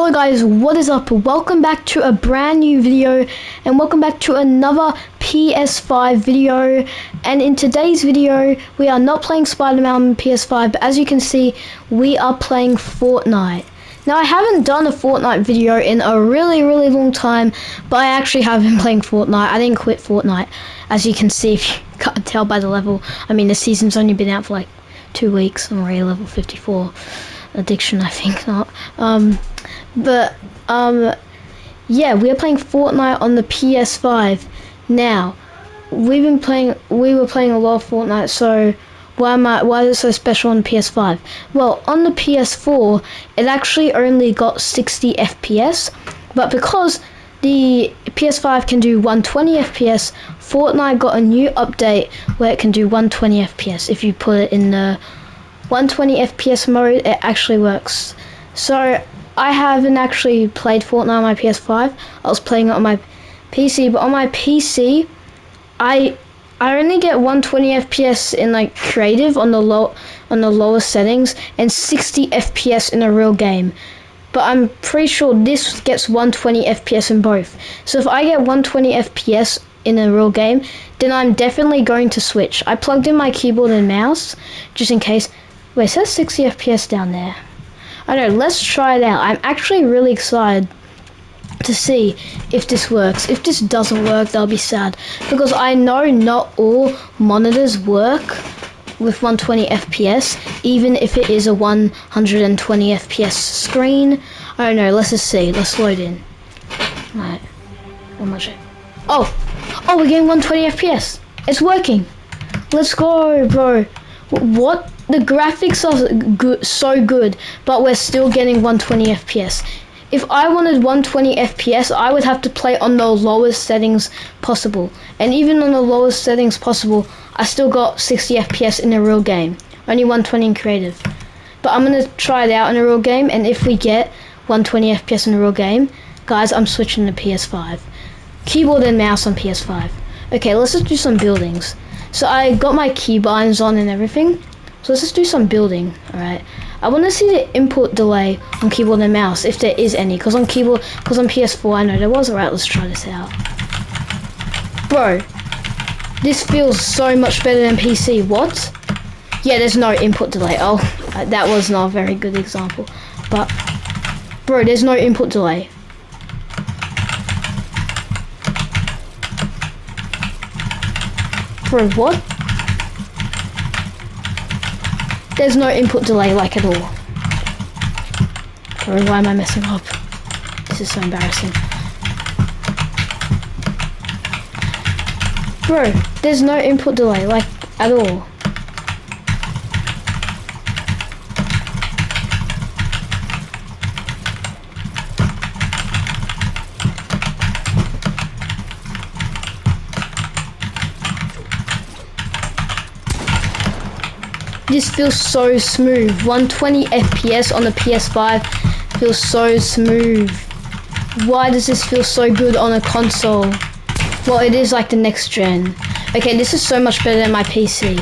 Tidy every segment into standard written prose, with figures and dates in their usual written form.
Hello guys, what is up? Welcome back to a brand new video and welcome back to another PS5 video. And in today's video we are not playing Spider-Man on PS5, but as you can see we are playing Fortnite. Now I haven't done a Fortnite video in a really long time, but I actually have been playing Fortnite. I didn't quit Fortnite, as you can see if you can't tell by the level. I mean, the season's only been out for like 2 weeks. I'm already level 54. Addiction, I think not. Yeah, we are playing Fortnite on the PS5. Now, we were playing a lot of Fortnite, so why is it so special on the PS5? Well, on the PS4, it actually only got 60 FPS, but because the PS5 can do 120 FPS, Fortnite got a new update where it can do 120 FPS. If you put it in the 120 FPS mode, it actually works. So I haven't actually played Fortnite on my PS5. I was playing it on my PC, but on my PC, I only get 120 FPS in like creative on the lower settings and 60 FPS in a real game. But I'm pretty sure this gets 120 FPS in both. So if I get 120 FPS in a real game, then I'm definitely going to switch. I plugged in my keyboard and mouse just in case. Wait, it says 60 FPS down there. I don't know, let's try it out. I'm actually really excited to see if this works. If this doesn't work, that'll be sad, because I know not all monitors work with 120 FPS, even if it is a 120 FPS screen. I don't know, let's just see. Let's load in. Right, how much? Oh, we're getting 120 FPS. It's working. Let's go, bro. What? The graphics are good, so good, but we're still getting 120 FPS. If I wanted 120 FPS, I would have to play on the lowest settings possible. And even on the lowest settings possible, I still got 60 FPS in a real game. Only 120 in creative. But I'm going to try it out in a real game, and if we get 120 FPS in a real game, guys, I'm switching to PS5. Keyboard and mouse on PS5. Okay, let's just do some buildings. So I got my keybinds on and everything. So let's just do some building, alright. I want to see the input delay on keyboard and mouse, if there is any, because on PS4 I know there was. Alright, let's try this out. Bro, this feels so much better than PC. What? Yeah, there's no input delay. Oh, that was not a very good example. But, bro, there's no input delay. Bro, what? There's no input delay, like, at all. Bro, why am I messing up? This is so embarrassing. Bro, there's no input delay, like, at all. This feels so smooth. 120 FPS on the PS5 feels so smooth. Why does this feel so good on a console? Well, it is like the next gen. Okay, this is so much better than my PC.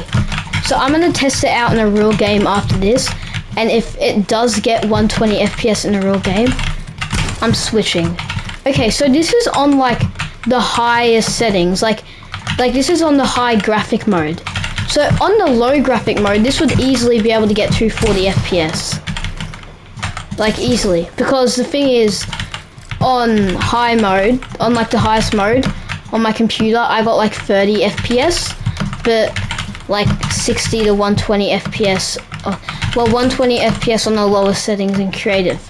So I'm gonna test it out in a real game after this, and if it does get 120 FPS in a real game, I'm switching. Okay, so this is on like the highest settings. Like this is on the high graphic mode. So on the low graphic mode, this would easily be able to get 240 FPS. Like easily. Because the thing is, on high mode, on like the highest mode, on my computer, I got like 30 FPS. But like 60 to 120 FPS. Well, 120 FPS on the lowest settings in creative.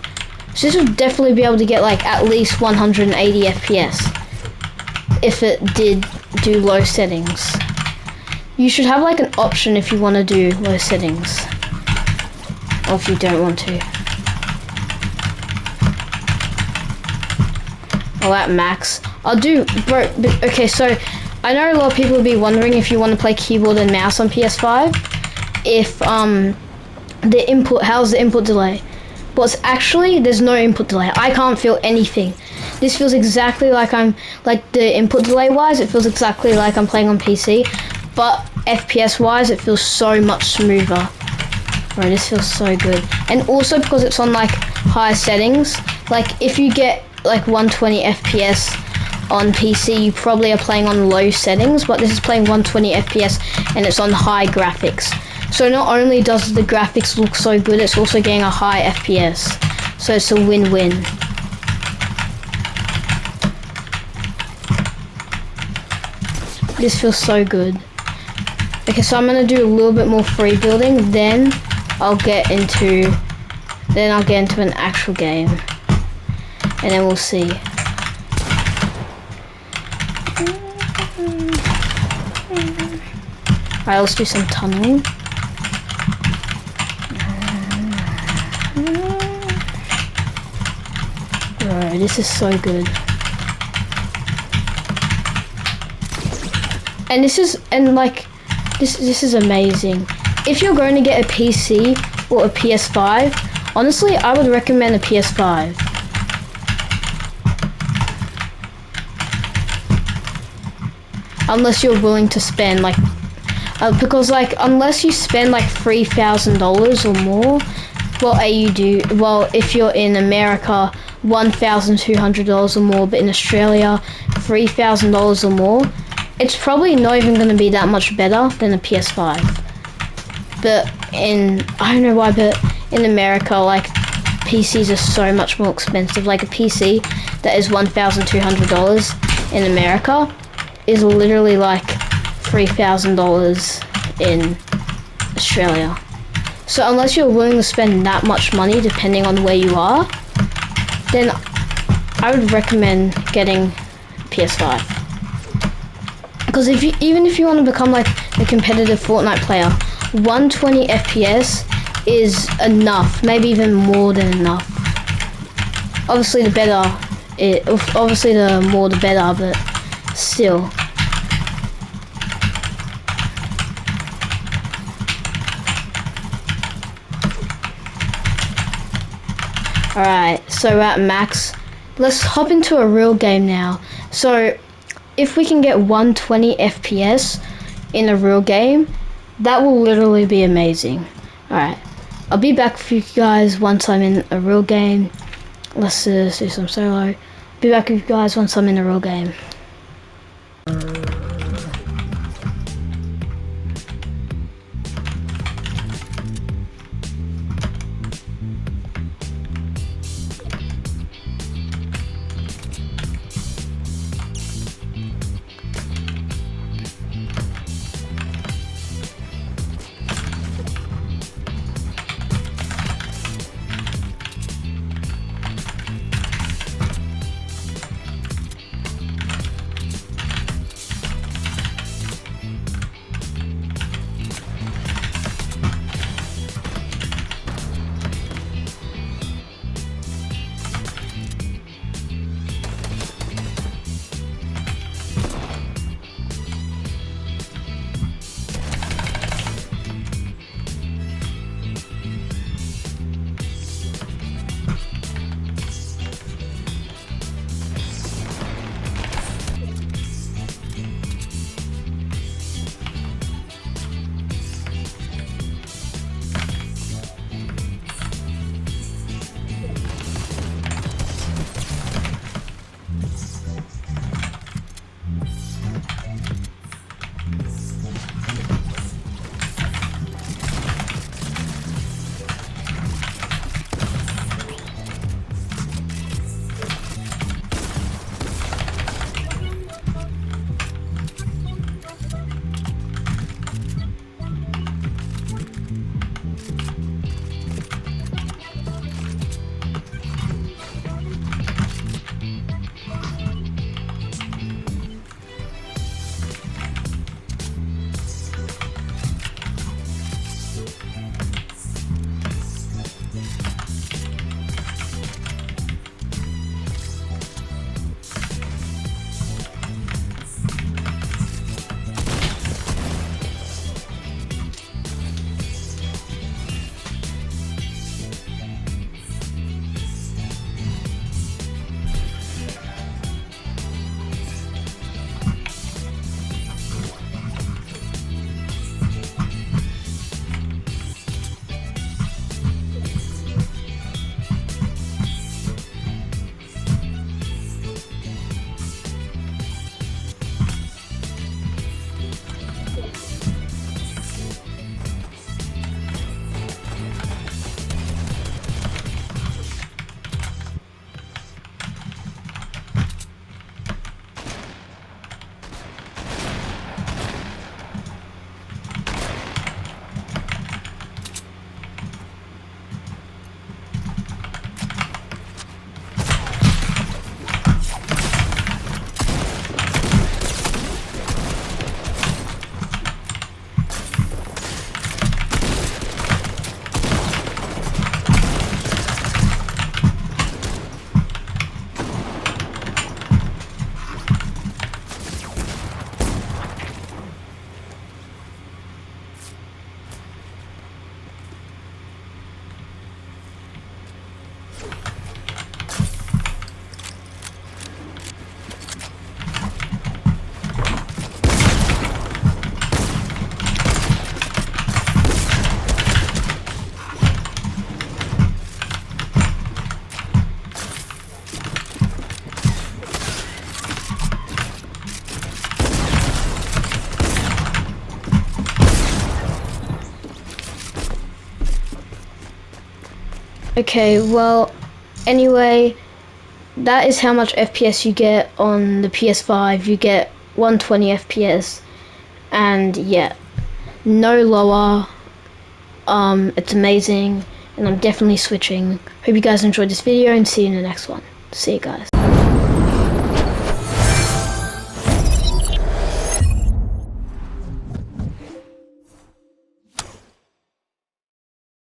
So this would definitely be able to get like at least 180 FPS. If it did do low settings. You should have like an option if you want to do low settings, or if you don't want to. I'll at max. I'll do, bro. Okay, so I know a lot of people will be wondering if you want to play keyboard and mouse on PS5. If the input, how's the input delay? Well, it's actually there's no input delay. I can't feel anything. This feels exactly like the input delay wise. It feels exactly like I'm playing on PC. But FPS wise, it feels so much smoother. Bro, this feels so good. And also because it's on like higher settings, like if you get like 120 FPS on PC, you probably are playing on low settings, but this is playing 120 FPS and it's on high graphics. So not only does the graphics look so good, it's also getting a high FPS. So it's a win-win. This feels so good. Okay, so I'm gonna do a little bit more free building, then I'll get into an actual game, and then we'll see. Alright, let's do some tunneling. Bro, this is so good. And this is amazing. If you're going to get a PC or a PS5, honestly, I would recommend a PS5. Unless you're willing to spend like, unless you spend like $3,000 or more, well, if you're in America, $1,200 or more, but in Australia, $3,000 or more, it's probably not even going to be that much better than a PS5. But I don't know why, but in America, like, PCs are so much more expensive. Like, a PC that is $1,200 in America is literally like $3,000 in Australia. So unless you're willing to spend that much money, depending on where you are, then I would recommend getting PS5. Because even if you want to become like a competitive Fortnite player, 120 FPS is enough, maybe even more than enough. Obviously the more the better, but still. Alright, so we're at max. Let's hop into a real game now. So if we can get 120 FPS in a real game, that will literally be amazing. Alright, I'll be back for you guys once I'm in a real game. Let's do some solo. Be back with you guys once I'm in a real game. Okay, well, anyway, that is how much FPS you get on the PS5. You get 120 FPS, and yeah, no lower. It's amazing, and I'm definitely switching. Hope you guys enjoyed this video, and see you in the next one. See you guys.